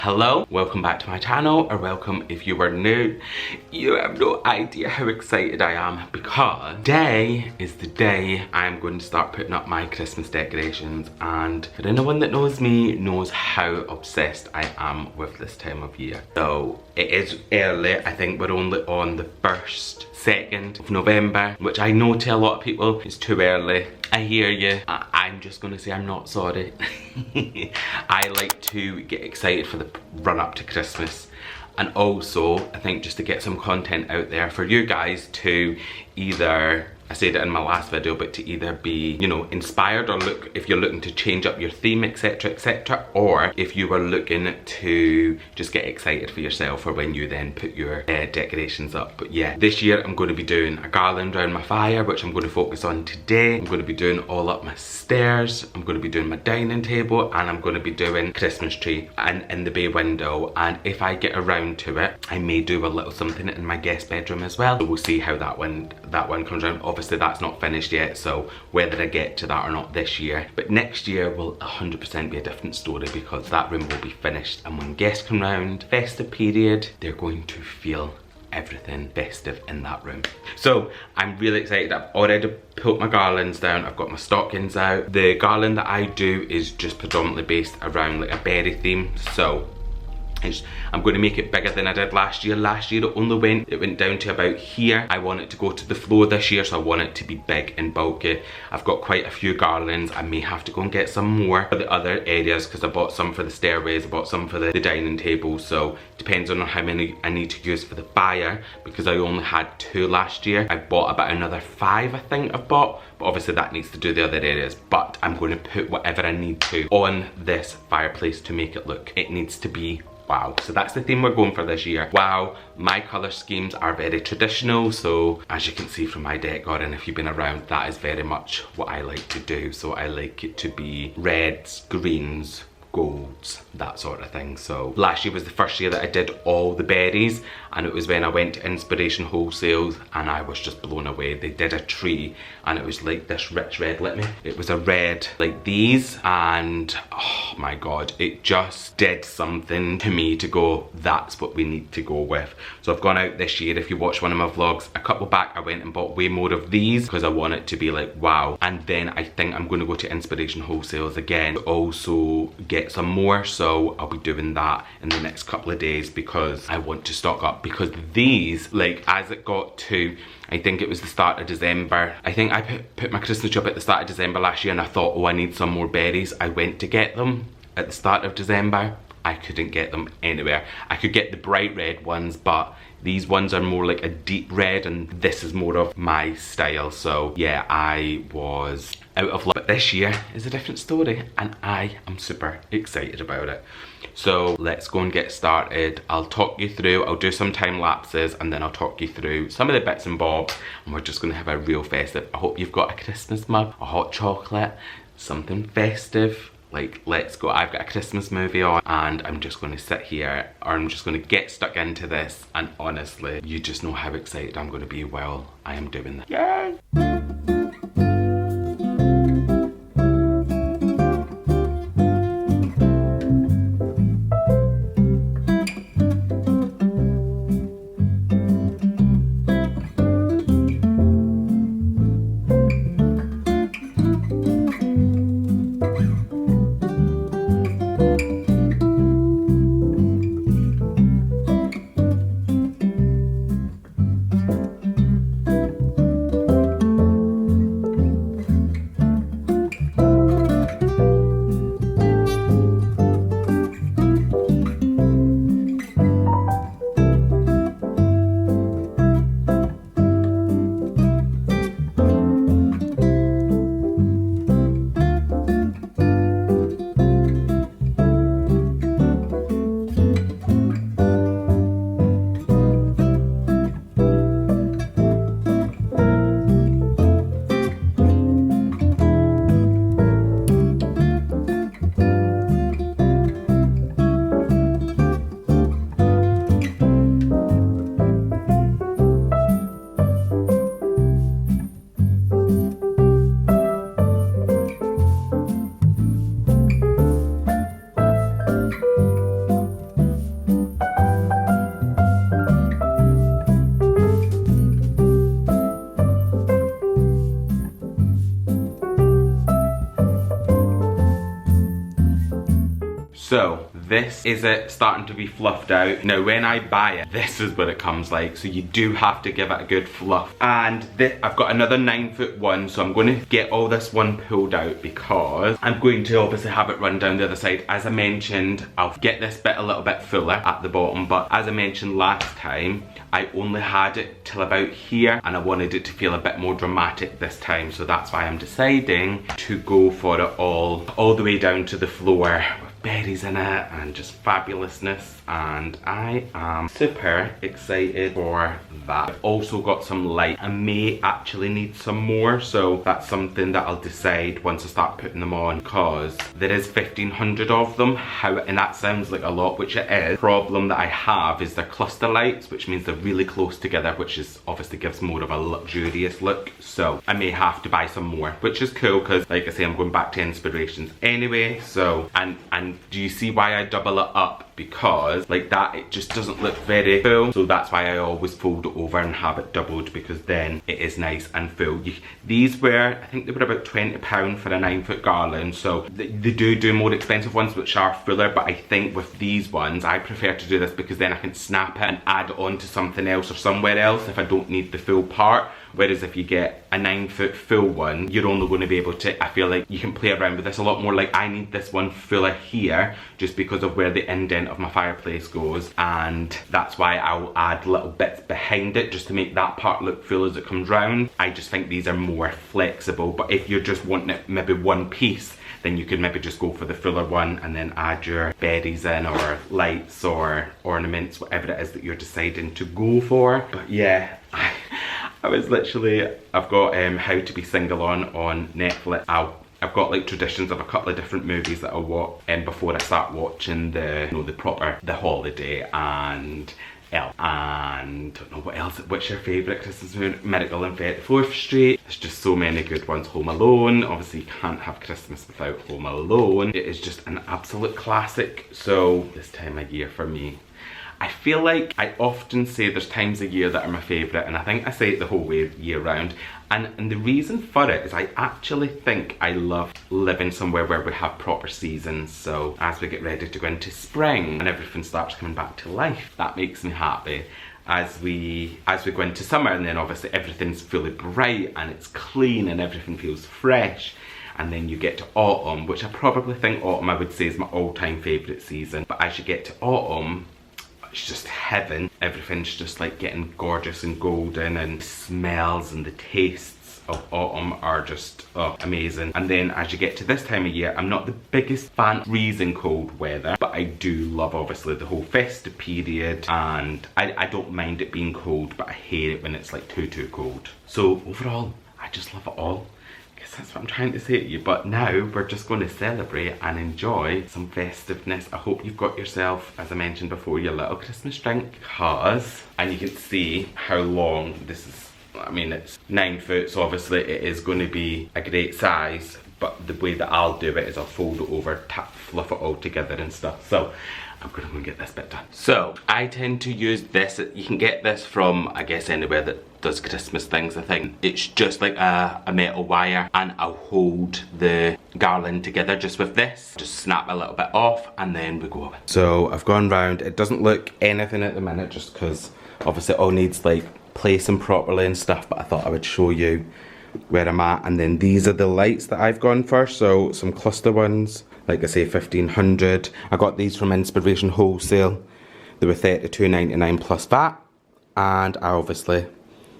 Hello, welcome back to my channel, or welcome if you are new. You have no idea how excited I am because today is the day I'm going to start putting up my Christmas decorations, and for anyone that knows me knows how obsessed I am with this time of year. So it is early. I think we're only on the 1st, 2nd of November, which I know to a lot of people is too early. I hear you. I'm just gonna say I'm not sorry. I like to get excited for the run up to Christmas, and also I think just to get some content out there for you guys to either, I said it in my last video, but to either be, you know, inspired, or look, if you're looking to change up your theme, etc, etc, or if you are looking to just get excited for yourself for when you then put your decorations up. But yeah, this year I'm going to be doing a garland around my fire, which I'm going to focus on today. I'm going to be doing all up my stairs, I'm going to be doing my dining table, and I'm going to be doing Christmas tree and in the bay window. And if I get around to it, I may do a little something in my guest bedroom as well. So we'll see how that one comes around. Obviously that's not finished yet, so whether I get to that or not this year, but next year will 100% be a different story, because that room will be finished, and when guests come round, festive period, they're going to feel everything festive in that room. So I'm really excited. I've already put my garlands down, I've got my stockings out. The garland that I do is just predominantly based around like a berry theme, so I'm going to make it bigger than I did last year. Last year it went down to about here. I want it to go to the floor this year, so I want it to be big and bulky. I've got quite a few garlands. I may have to go and get some more for the other areas, because I bought some for the stairways, I bought some for the dining table, so depends on how many I need to use for the fire, because I only had 2 last year. I bought about another 5, I think I've bought, but obviously that needs to do the other areas. But I'm going to put whatever I need to on this fireplace to make it look, it needs to be wow. So that's the theme we're going for this year. Wow. My colour schemes are very traditional, so as you can see from my decor, and if you've been around, that is very much what I like to do. So I like it to be reds, greens, golds, that sort of thing. So last year was the first year that I did all the berries, and it was when I went to Inspiration Wholesale, and I was just blown away. They did a tree, and it was like this rich red. It was a red like these, and oh my god, it just did something to me to go, that's what we need to go with. So I've gone out this year. If you watch one of my vlogs a couple back, I went and bought way more of these because I want it to be like wow. And then I think I'm going to go to Inspiration Wholesales again to also get some more, so I'll be doing that in the next couple of days, because I want to stock up. Because these, like, as it got to, I think it was the start of December, I think I put my Christmas tree up at the start of December last year, and I thought, oh, I need some more berries. I went to get them at the start of December. I couldn't get them anywhere. I could get the bright red ones, but these ones are more like a deep red, and this is more of my style. So yeah, I was out of luck. But this year is a different story, and I am super excited about it. So let's go and get started. I'll talk you through, I'll do some time lapses, and then I'll talk you through some of the bits and bobs, and we're just gonna have a real festive. I hope you've got a Christmas mug, a hot chocolate, something festive. Like, let's go. I've got a Christmas movie on, and I'm just going to sit here, or I'm just going to get stuck into this, and honestly, you just know how excited I'm going to be while I am doing this. Yay! So this is it starting to be fluffed out. Now when I buy it, this is what it comes like. So you do have to give it a good fluff. And I've got another 9-foot one, so I'm going to get all this one pulled out because I'm going to obviously have it run down the other side. As I mentioned, I'll get this bit a little bit fuller at the bottom, but as I mentioned last time, I only had it till about here and I wanted it to feel a bit more dramatic this time, so that's why I'm deciding to go for it all the way down to the floor with berries in it and just fabulousness, and I am super excited for that. I've also got some light. I may actually need some more, so that's something that I'll decide once I start putting them on, because there is 1,500 of them. And that sounds like a lot, which it is. The problem that I have is they're cluster lights, which means they're really close together, which is obviously gives more of a luxurious look. So I may have to buy some more, which is cool because, like I say, I'm going back to inspirations anyway. So and do you see why I double it up? Because like that it just doesn't look very full, so that's why I always fold it over and have it doubled, because then it is nice and full. These were, I think they were about £20 for a 9-foot garland, so they do more expensive ones which are fuller, but I think with these ones I prefer to do this because then I can snap it and add it on to something else or somewhere else if I don't need the full part. Whereas if you get a 9-foot full one, you're only going to be able to, I feel like you can play around with this a lot more. Like I need this one fuller here just because of where the indent of my fireplace goes, and that's why I'll add little bits behind it just to make that part look full as it comes round. I just think these are more flexible, but if you're just wanting it maybe one piece, then you could maybe just go for the fuller one and then add your berries in, or lights or ornaments, whatever it is that you're deciding to go for. But yeah, I was literally, I've got How to Be Single on Netflix. I've got like traditions of a couple of different movies that I'll watch before I start watching the Holiday and Elle, and don't know what else. What's your favourite Christmas movie? Miracle on 34th Street. There's just so many good ones. Home Alone. Obviously you can't have Christmas without Home Alone. It is just an absolute classic. So this time of year for me, I feel like I often say there's times of year that are my favourite, and I think I say it the whole year round. And the reason for it is I actually think I love living somewhere where we have proper seasons. So as we get ready to go into spring and everything starts coming back to life, that makes me happy. As we go into summer, and then obviously everything's fully bright and it's clean and everything feels fresh. And then you get to autumn, which I probably think autumn I would say is my all-time favourite season. But as you get to autumn, it's just heaven. Everything's just like getting gorgeous and golden, and the smells and the tastes of autumn are just amazing. And then as you get to this time of year, I'm not the biggest fan of freezing cold weather, but I do love obviously the whole festive period, and I don't mind it being cold, but I hate it when it's like too cold. So overall, I just love it all. That's what I'm trying to say to you. But now we're just going to celebrate and enjoy some festiveness. I hope you've got yourself, as I mentioned before, your little Christmas drink, because, and you can see how long this is. I mean, it's 9 foot, so obviously it is going to be a great size, but the way that I'll do it is I'll fold it over, fluff it all together and stuff. So I'm gonna go and get this bit done. So I tend to use this. You can get this from, I guess, anywhere that does Christmas things. I think it's just like a metal wire, and I'll hold the garland together just with this. Just snap a little bit off and then we go. So I've gone round. It doesn't look anything at the minute just because obviously it all needs like placing properly and stuff, but I thought I would show you where I'm at. And then these are the lights that I've gone for. So some cluster ones, like I say, 1,500. I got these from Inspiration Wholesale. They were £32.99 plus VAT. And I obviously,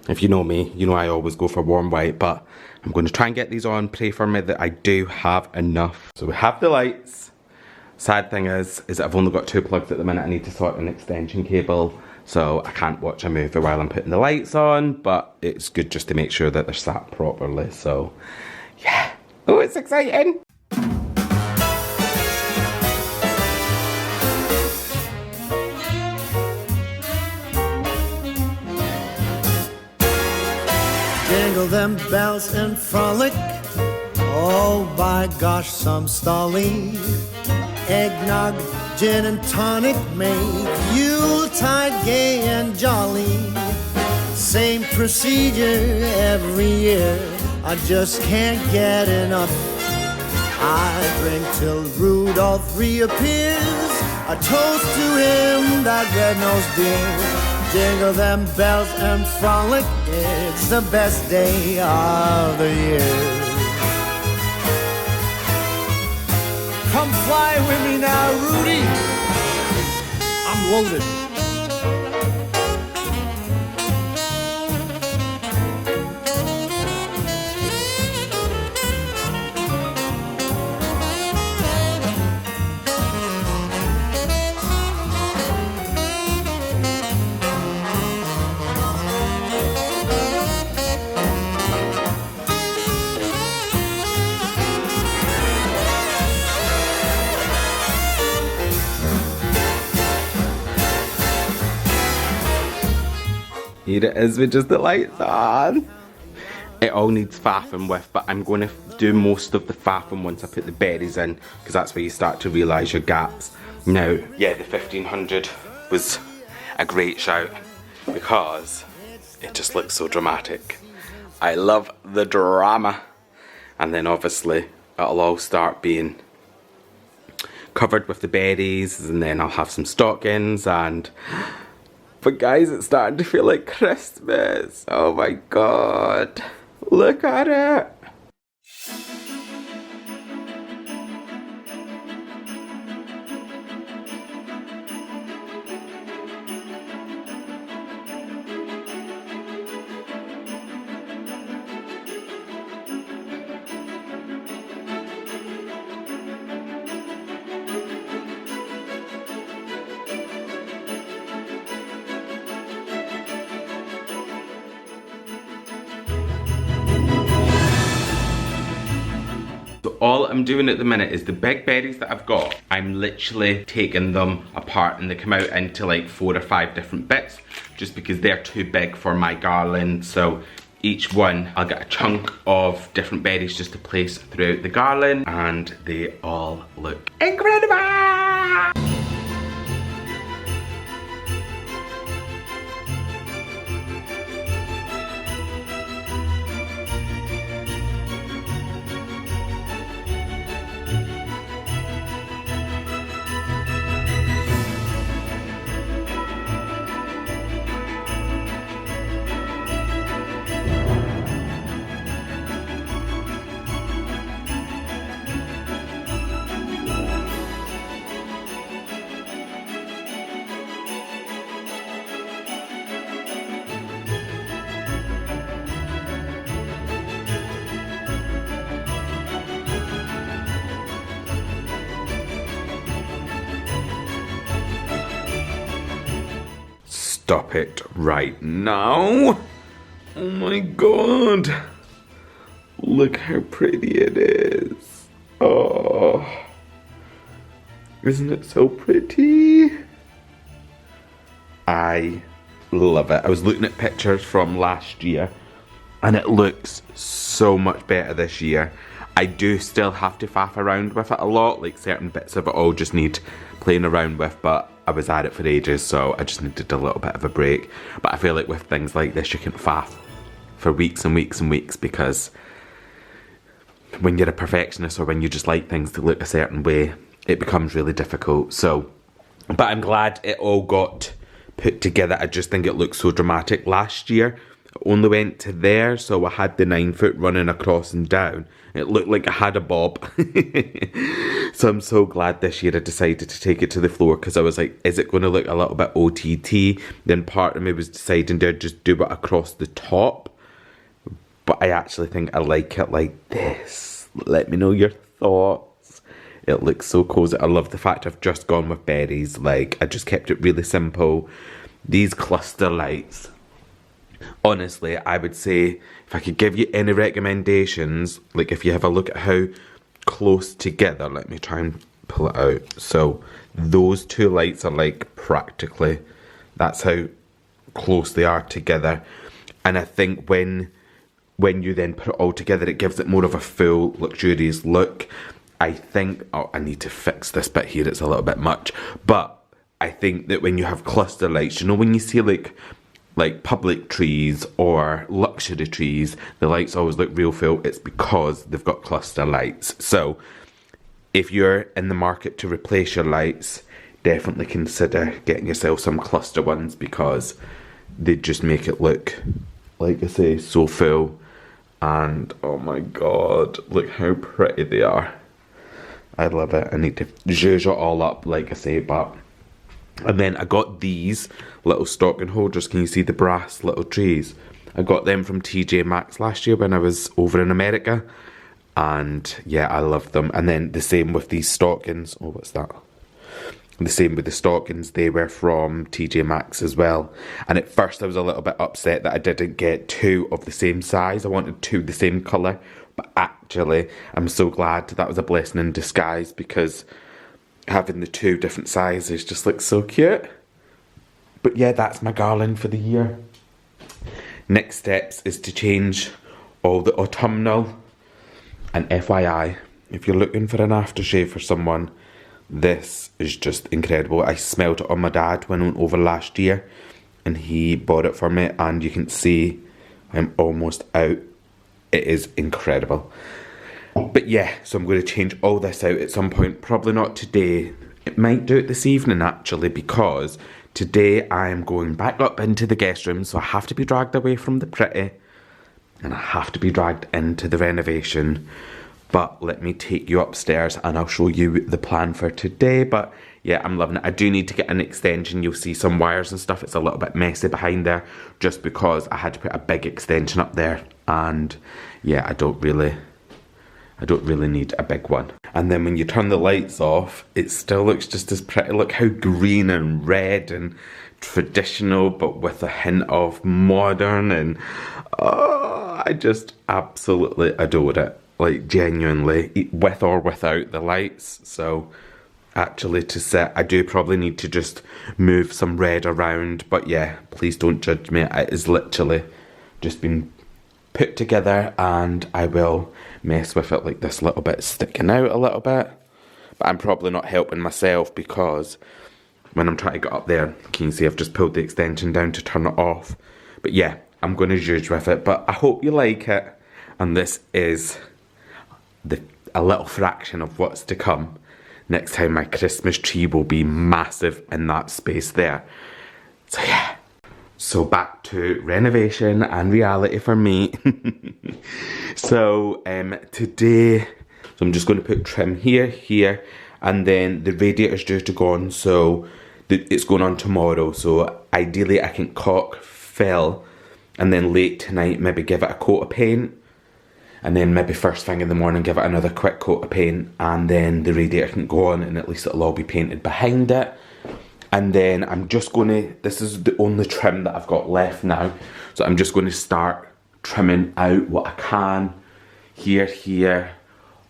if you know me, you know I always go for warm white, but I'm going to try and get these on. Pray for me that I do have enough. So we have the lights. Sad thing is that I've only got 2 plugs at the minute. I need to sort an extension cable, so I can't watch a movie while I'm putting the lights on, but it's good just to make sure that they're sat properly. So yeah, oh, it's exciting. Jingle them bells and frolic. Oh, by gosh, some stolly. Eggnog, gin and tonic make Yuletide gay and jolly. Same procedure every year. I just can't get enough. I drink till Rudolph reappears, a toast to him, that red-nosed dear. Jingle them bells and frolic, it's the best day of the year. Come fly with me now, Rudy. I'm loaded. Here it is with just the lights on. It all needs faffing with, but I'm going to do most of the faffing once I put the berries in, because that's where you start to realise your gaps. Now, yeah, the 1500 was a great shout because it just looks so dramatic. I love the drama. And then obviously it'll all start being covered with the berries, and then I'll have some stockings and... But guys, it's starting to feel like Christmas. Oh my god. Look at it. So all I'm doing at the minute is the big berries that I've got, I'm literally taking them apart and they come out into like 4 or 5 different bits just because they're too big for my garland. So each one, I'll get a chunk of different berries just to place throughout the garland, and they all look incredible! Stop it right now. Oh my god. Look how pretty it is. Oh. Isn't it so pretty? I love it. I was looking at pictures from last year and it looks so much better this year. I do still have to faff around with it a lot, like certain bits of it all just need playing around with, but I was at it for ages, so I just needed a little bit of a break. But I feel like with things like this, you can faff for weeks and weeks and weeks, because when you're a perfectionist or when you just like things to look a certain way, it becomes really difficult. So, but I'm glad it all got put together. I just think it looks so dramatic. Last year, I only went to there, so I had the 9 foot running across and down. It looked like I had a bob. So I'm so glad this year I decided to take it to the floor, because I was like, is it going to look a little bit OTT? Then part of me was deciding to just do it across the top. But I actually think I like it like this. Let me know your thoughts. It looks so cozy. I love the fact I've just gone with berries. Like, I just kept it really simple. These cluster lights. Honestly, I would say, if I could give you any recommendations, like if you have a look at how close together, let me try and pull it out. So those two lights are like practically, that's how close they are together. And I think when you then put it all together, it gives it more of a full luxurious look. I think, oh, I need to fix this bit here, it's a little bit much. But I think that when you have cluster lights, you know, when you see like public trees or luxury trees, the lights always look real full. It's because they've got cluster lights. So if you're in the market to replace your lights, definitely consider getting yourself some cluster ones, because they just make it look, like I say, so full. And oh my god, look how pretty they are. I love it. I need to zhuzh it all up, like I say, but... And then I got these little stocking holders. Can you see the brass little trees? I got them from TJ Maxx last year when I was over in America. And yeah, I love them. And then the same with these stockings. Oh, what's that? The same with the stockings. They were from TJ Maxx as well. And at first I was a little bit upset that I didn't get two of the same size. I wanted two the same colour. But actually, I'm so glad that was a blessing in disguise, because having the two different sizes just looks so cute. But yeah, that's my Garland for the year. Next steps is to change all the autumnal. And FYI, if you're looking for an aftershave for someone, this is just incredible. I smelled it on my dad when I went over last year, and he bought it for me, and you can see I'm almost out. It is incredible. But yeah, so I'm going to change all this out at some point. Probably not today. It might do it this evening actually, because today I am going back up into the guest room, so I have to be dragged away from the pretty, and I have to be dragged into the renovation. But let me take you upstairs and I'll show you the plan for today. But yeah, I'm loving it. I do need to get an extension. You'll see some wires and stuff. It's a little bit messy behind there, just because I had to put a big extension up there. And yeah, I don't really need a big one. And then when you turn the lights off, it still looks just as pretty. Look how green and red and traditional, but with a hint of modern. And oh, I just absolutely adore it. Like, genuinely, with or without the lights. So actually, to sit, I do probably need to just move some red around. But yeah, please don't judge me. It is literally just been put together, and I will mess with it like this little bit sticking out a little bit. But I'm probably not helping myself, because when I'm trying to get up there, can you see I've just pulled the extension down to turn it off. But yeah, I'm going to judge with it. But I hope you like it. And this is a little fraction of what's to come. Next time my Christmas tree will be massive in that space there. So yeah. So back to renovation and reality for me. So today, so I'm just going to put trim here, here, and then the radiator's due to go on, so it's going on tomorrow. So ideally I can caulk, fill, and then late tonight maybe give it a coat of paint, and then maybe first thing in the morning give it another quick coat of paint, and then the radiator can go on, and at least it'll all be painted behind it. And then I'm just going to, this is the only trim that I've got left now, so I'm just going to start trimming out what I can, here,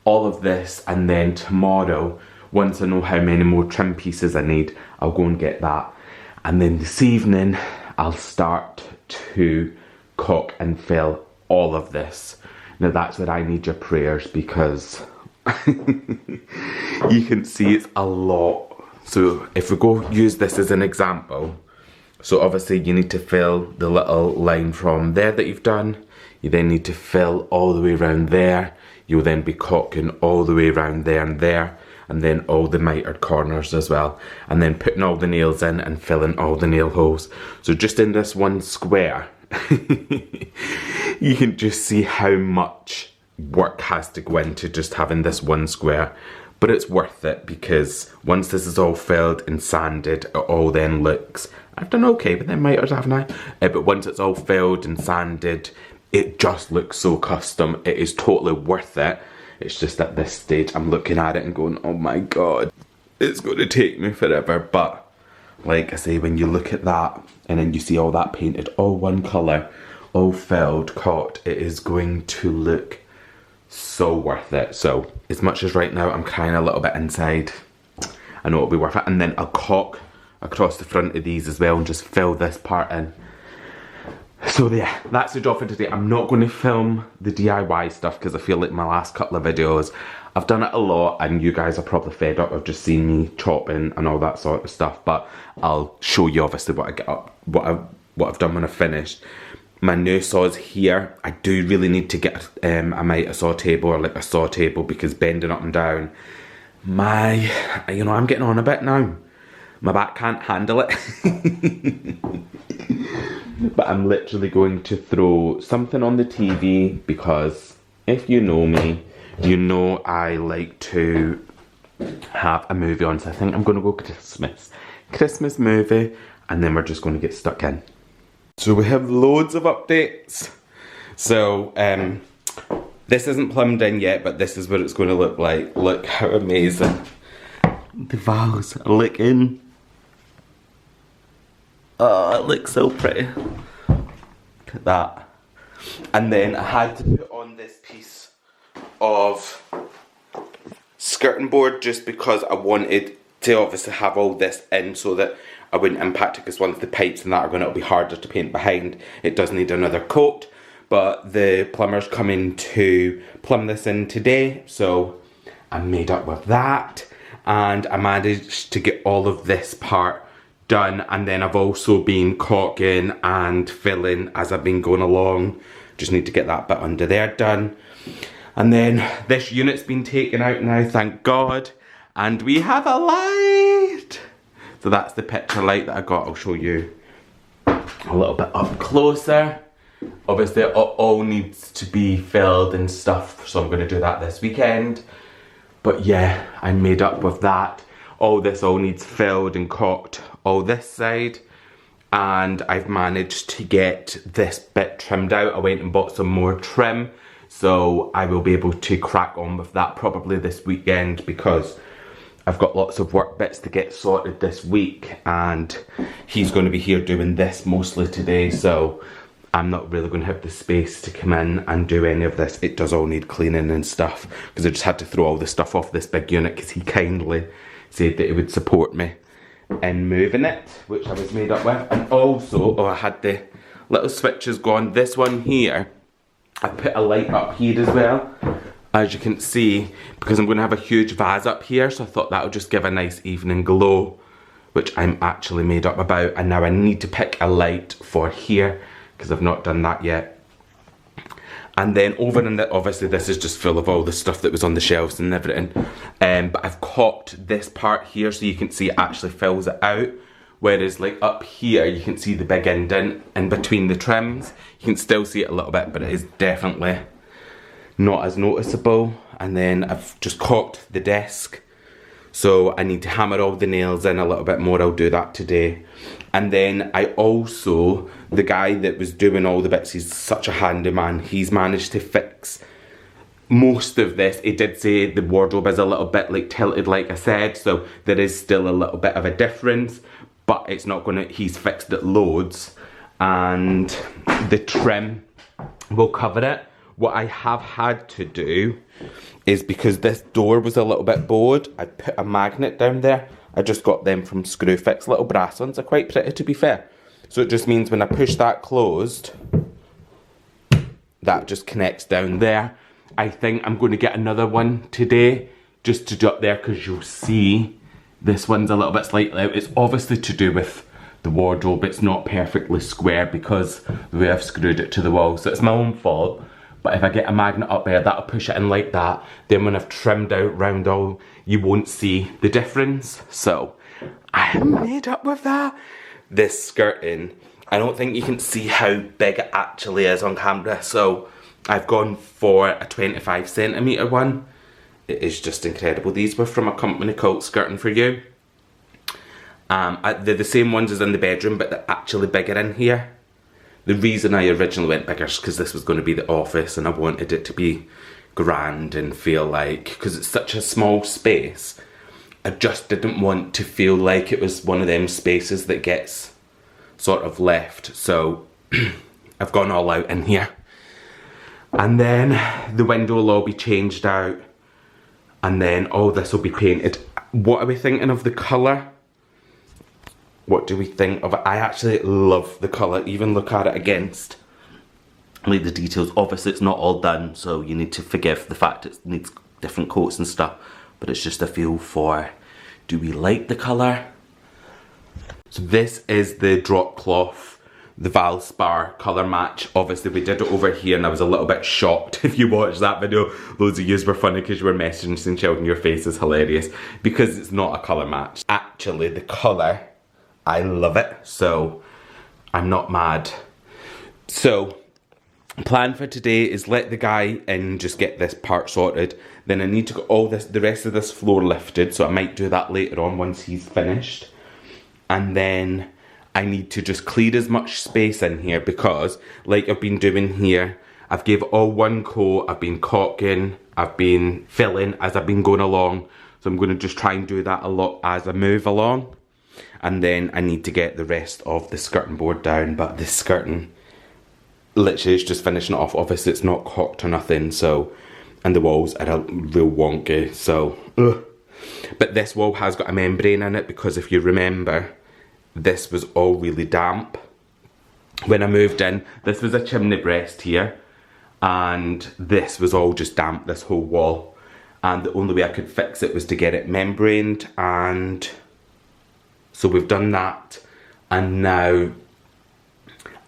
all of this, and then tomorrow, once I know how many more trim pieces I need, I'll go and get that. And then this evening, I'll start to caulk and fill all of this. Now that's where I need your prayers, because you can see it's a lot. So if we go use this as an example, so obviously you need to fill the little line from there that you've done. You then need to fill all the way around there. You'll then be caulking all the way around there, and then all the mitered corners as well. And then putting all the nails in and filling all the nail holes. So just in this one square, you can just see how much work has to go into just having this one square. But it's worth it, because once this is all filled and sanded, it all then looks, I've done okay with them miters, haven't I? But once it's all filled and sanded, it just looks so custom. It is totally worth it. It's just at this stage I'm looking at it and going, oh my god, it's going to take me forever. But like I say, when you look at that and then you see all that painted, all one colour, all filled, caulked, it is going to look so worth it. So as much as right now I'm crying a little bit inside, I know it'll be worth it. And then I'll caulk across the front of these as well and just fill this part in. So yeah, that's the job for today. I'm not going to film the DIY stuff, because I feel like my last couple of videos, I've done it a lot and you guys are probably fed up of just seeing me chopping and all that sort of stuff. But I'll show you obviously what I get up, what I've done when I've finished. My new saw's here. I do really need to get a saw table, or like a saw table, because bending up and down, you know, I'm getting on a bit now. My back can't handle it. But I'm literally going to throw something on the TV because if you know me, you know I like to have a movie on. So I think I'm going to go Christmas movie, and then we're just going to get stuck in. So we have loads of updates. So this isn't plumbed in yet, but this is what it's going to look like. Look how amazing the valves are looking. Oh, it looks so pretty. Look at that. And then I had to put on this piece of skirting board just because I wanted to obviously have all this in so that I wouldn't impact it, because once the pipes and that are going to be harder to paint behind, it does need another coat. But the plumber's coming to plumb this in today, so I'm made up with that. And I managed to get all of this part done, and then I've also been caulking and filling as I've been going along. Just need to get that bit under there done. And then this unit's been taken out now, thank God. And we have a light. So that's the picture light that I got. I'll show you a little bit up closer. Obviously it all needs to be filled and stuff, so I'm going to do that this weekend. But yeah, I'm made up with that. All this all needs filled and caulked, all this side. And I've managed to get this bit trimmed out. I went and bought some more trim, so I will be able to crack on with that probably this weekend, because I've got lots of work bits to get sorted this week, and he's going to be here doing this mostly today, so I'm not really going to have the space to come in and do any of this. It does all need cleaning and stuff, because I just had to throw all the stuff off this big unit because he kindly said that he would support me in moving it, which I was made up with. And also, I had the little switches gone. This one here, I put a light up here as well, as you can see, because I'm going to have a huge vase up here, so I thought that would just give a nice evening glow, which I'm actually made up about. And now I need to pick a light for here, because I've not done that yet. And then over in the, obviously this is just full of all the stuff that was on the shelves and everything. But I've caulked this part here so you can see it actually fills it out. Whereas like up here, you can see the big indent in between the trims. You can still see it a little bit, but it is definitely not as noticeable. And then I've just caulked the desk. So I need to hammer all the nails in a little bit more. I'll do that today. And then I also, the guy that was doing all the bits, he's such a handy man. He's managed to fix most of this. He did say the wardrobe is a little bit like tilted, like I said. So there is still a little bit of a difference, but it's not gonna, he's fixed it loads. And the trim will cover it. What I have had to do is, because this door was a little bit bowed, I put a magnet down there. I just got them from Screwfix, little brass ones, are quite pretty to be fair. So it just means when I push that closed, that just connects down there. I think I'm going to get another one today, just to do up there, because you'll see this one's a little bit slightly out. It's obviously to do with the wardrobe, it's not perfectly square because the way I've screwed it to the wall, so it's my own fault. But if I get a magnet up there, that'll push it in like that. Then when I've trimmed out round all, you won't see the difference. So I am made up with that. This skirting, I don't think you can see how big it actually is on camera. So I've gone for a 25cm one. It is just incredible. These were from a company called Skirting For You. They're the same ones as in the bedroom, but they're actually bigger in here. The reason I originally went bigger is because this was going to be the office, and I wanted it to be grand and feel like, because it's such a small space, I just didn't want to feel like it was one of them spaces that gets sort of left. So I've gone all out in here. And then the window will all be changed out, and then all this will be painted. What are we thinking of the colour? What do we think of it? I actually love the colour. Even look at it against like the details. Obviously it's not all done, so you need to forgive the fact it needs different coats and stuff, but it's just a feel for, do we like the colour? So this is the drop cloth the Valspar colour match. Obviously we did it over here and I was a little bit shocked. If you watched that video, loads of yous were funny because you were messaging saying, Sheldon, your face is hilarious, because it's not a colour match. Actually, the colour, I love it, so I'm not mad. So, plan for today is let the guy in, just get this part sorted. Then I need to get the rest of this floor lifted, so I might do that later on once he's finished. And then I need to just clear as much space in here because, like I've been doing here, I've gave all one coat, I've been caulking, I've been filling as I've been going along. So I'm going to just try and do that a lot as I move along. And then I need to get the rest of the skirting board down. But this skirting, literally is just finishing it off. Obviously it's not caulked or nothing, so, and the walls are real wonky, so, ugh. But this wall has got a membrane in it because if you remember, this was all really damp. When I moved in, this was a chimney breast here, and this was all just damp, this whole wall. And the only way I could fix it was to get it membraned, and so we've done that. And now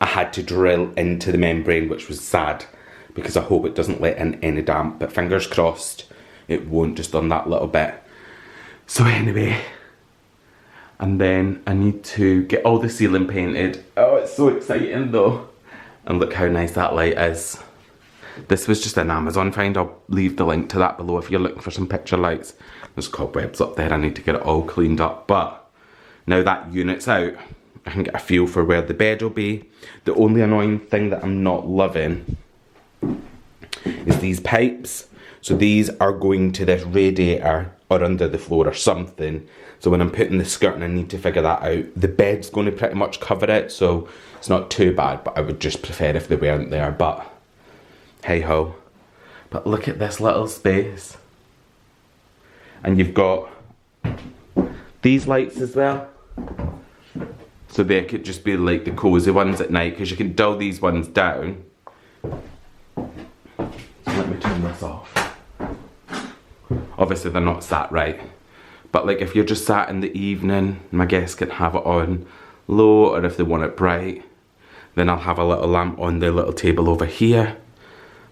I had to drill into the membrane, which was sad, because I hope it doesn't let in any damp, but fingers crossed it won't, just on that little bit. So anyway, and then I need to get all the ceiling painted. Oh, it's so exciting though. And look how nice that light is. This was just an Amazon find. I'll leave the link to that below if you're looking for some picture lights. There's cobwebs up there, I need to get it all cleaned up. But now that unit's out, I can get a feel for where the bed will be. The only annoying thing that I'm not loving is these pipes. So these are going to this radiator or under the floor or something. So when I'm putting the skirting, I need to figure that out. The bed's going to pretty much cover it, so it's not too bad, but I would just prefer if they weren't there. But hey ho. But look at this little space. And you've got these lights as well. So they could just be like the cozy ones at night, because you can dull these ones down. Let me turn this off. Obviously they're not sat right, but like if you're just sat in the evening, my guests can have it on low, or if they want it bright, then I'll have a little lamp on the little table over here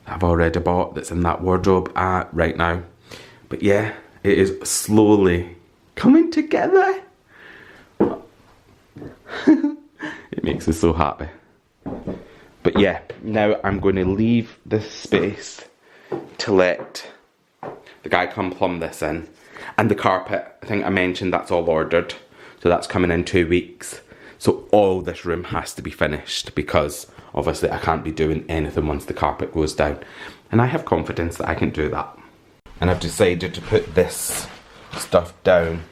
that I've already bought, that's in that wardrobe right now. But yeah, it is slowly coming together. It makes me so happy. But yeah, now I'm going to leave this space to let the guy come plumb this in. And the carpet, I think I mentioned, that's all ordered. So that's coming in 2 weeks. So all this room has to be finished, because obviously I can't be doing anything once the carpet goes down. And I have confidence that I can do that. And I've decided to put this stuff down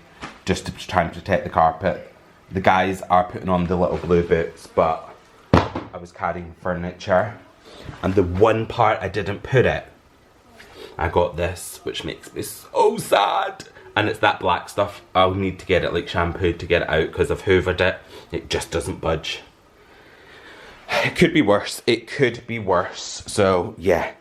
just to try and protect the carpet. The guys are putting on the little blue boots, but I was carrying furniture. And the one part I didn't put it, I got this, which makes me so sad. And it's that black stuff. I'll need to get it like shampooed to get it out, because I've hoovered it. It just doesn't budge. It could be worse. It could be worse. So yeah,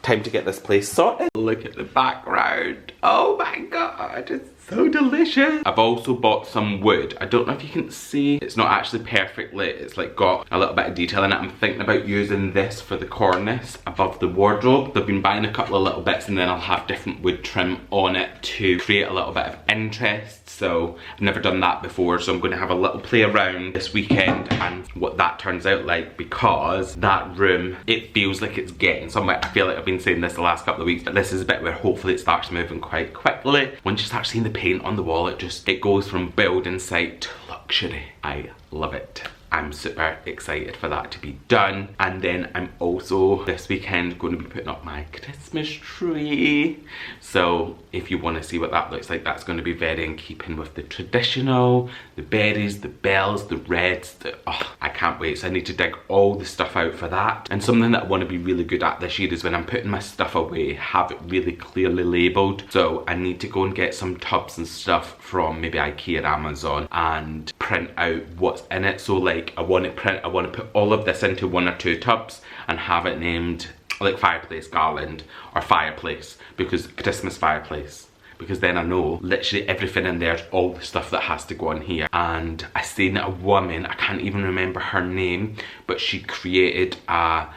time to get this place sorted. Look at the background. Oh my god, it's so delicious. I've also bought some wood. I don't know if you can see. It's not actually perfect lit. It's like got a little bit of detail in it. I'm thinking about using this for the cornice above the wardrobe. I've been buying a couple of little bits, and then I'll have different wood trim on it to create a little bit of interest. So I've never done that before, so I'm going to have a little play around this weekend and what that turns out like, because that room, it feels like it's getting somewhere. I feel like I've been saying this the last couple of weeks, but this is a bit where hopefully it starts moving quite quickly. Once you start seeing the paint on the wall, it goes from building site to luxury. I love it. I'm super excited for that to be done. And then I'm also this weekend going to be putting up my Christmas tree. So if you want to see what that looks like, that's going to be very in keeping with the traditional, the berries, the bells, the reds. Oh, I can't wait. So I need to dig all the stuff out for that. And something that I want to be really good at this year is when I'm putting my stuff away, have it really clearly labelled. So I need to go and get some tubs and stuff from maybe IKEA or Amazon and print out what's in it. So like I want to put all of this into 1 or 2 tubs and have it named like fireplace Garland or fireplace, because Christmas fireplace, because then I know literally everything in there is all the stuff that has to go on here. And I seen a woman, I can't even remember her name, but she created an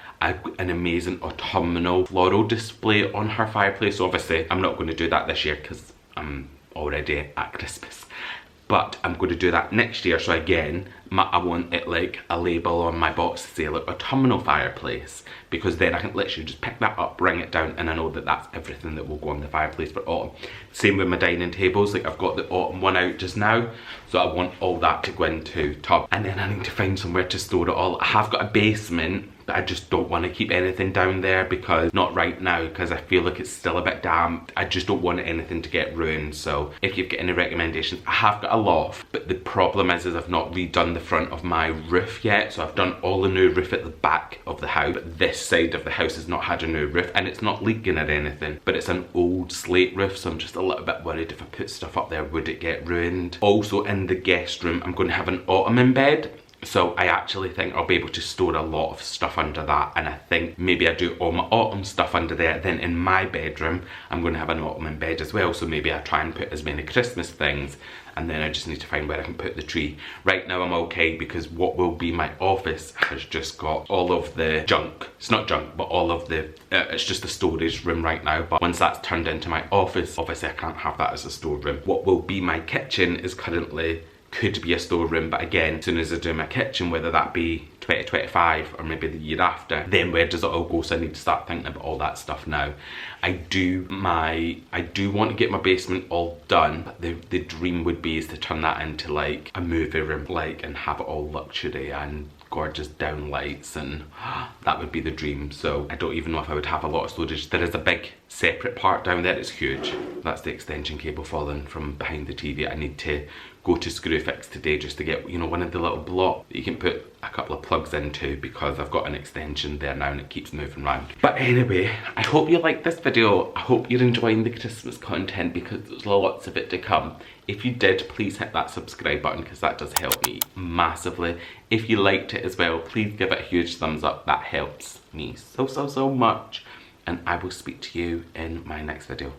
amazing autumnal floral display on her fireplace. So obviously I'm not going to do that this year because I'm already at Christmas, but I'm going to do that next year. So again, I want it like a label on my box to say like autumnal fireplace, because then I can literally just pick that up, bring it down, and I know that that's everything that will go on the fireplace for autumn. Same with my dining tables, like I've got the autumn one out just now, so I want all that to go into tub. And then I need to find somewhere to store it all. I have got a basement, but I just don't want to keep anything down there, because not right now, because I feel like it's still a bit damp. I just don't want anything to get ruined. So if you've got any recommendations, I have got a loft, but the problem is I've not redone the front of my roof yet. So I've done all the new roof at the back of the house, but this side of the house has not had a new roof, and it's not leaking or anything, but it's an old slate roof, so I'm just a little bit worried if I put stuff up there, would it get ruined? Also in the guest room, I'm going to have an ottoman bed. So I actually think I'll be able to store a lot of stuff under that, and I think maybe I do all my autumn stuff under there. Then in my bedroom, I'm going to have an ottoman bed as well, so maybe I try and put as many Christmas things, and then I just need to find where I can put the tree. Right now I'm okay, because what will be my office has just got all of the junk. It's not junk, but all of the, it's just a storage room right now. But once that's turned into my office, obviously I can't have that as a storeroom. What will be my kitchen is currently, could be a storeroom, but again, as soon as I do my kitchen, whether that be 2025 or maybe the year after, then where does it all go? So I need to start thinking about all that stuff now. I do want to get my basement all done, but the dream would be is to turn that into like a movie room, like, and have it all luxury and gorgeous down lights, and that would be the dream. So I don't even know if I would have a lot of storage. There is a big separate part down there, it's huge. That's the extension cable falling from behind the TV. I need to go to Screwfix today just to get, you know, one of the little blocks that you can put a couple of plugs into, because I've got an extension there now and it keeps moving around. But anyway, I hope you liked this video. I hope you're enjoying the Christmas content, because there's lots of it to come. If you did, please hit that subscribe button, because that does help me massively. If you liked it as well, please give it a huge thumbs up. That helps me so much. And I will speak to you in my next video.